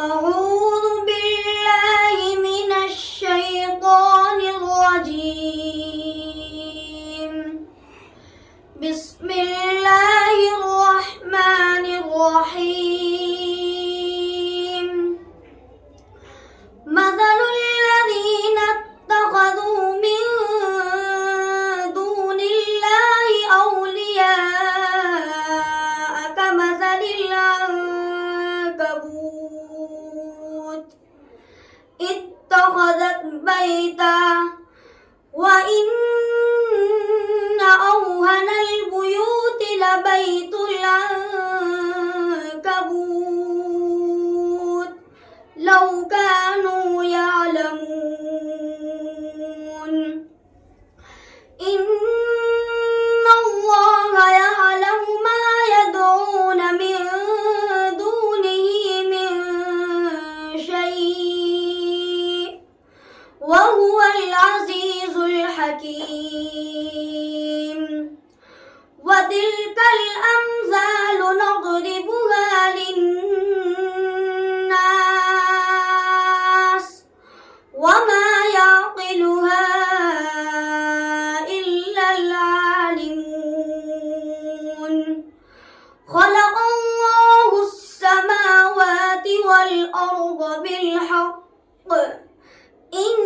أعوذ بالله من الشيطان الرجيم. بسم الله الرحمن الرحيم. مثل الذين اتخذوا من دون الله أولياء كمثل العنكبوت اتخذت بيتا وإن أوهن البيوت لبيت العنكبوت لو كانوا يعلمون. إن الله يعلم ما يدعون من دونه من شيء وهو العزيز الحكيم. وتلك الأمثال نضربها للناس وما يعقلها إلا العالمون. خلق الله السماوات والأرض بالحق إن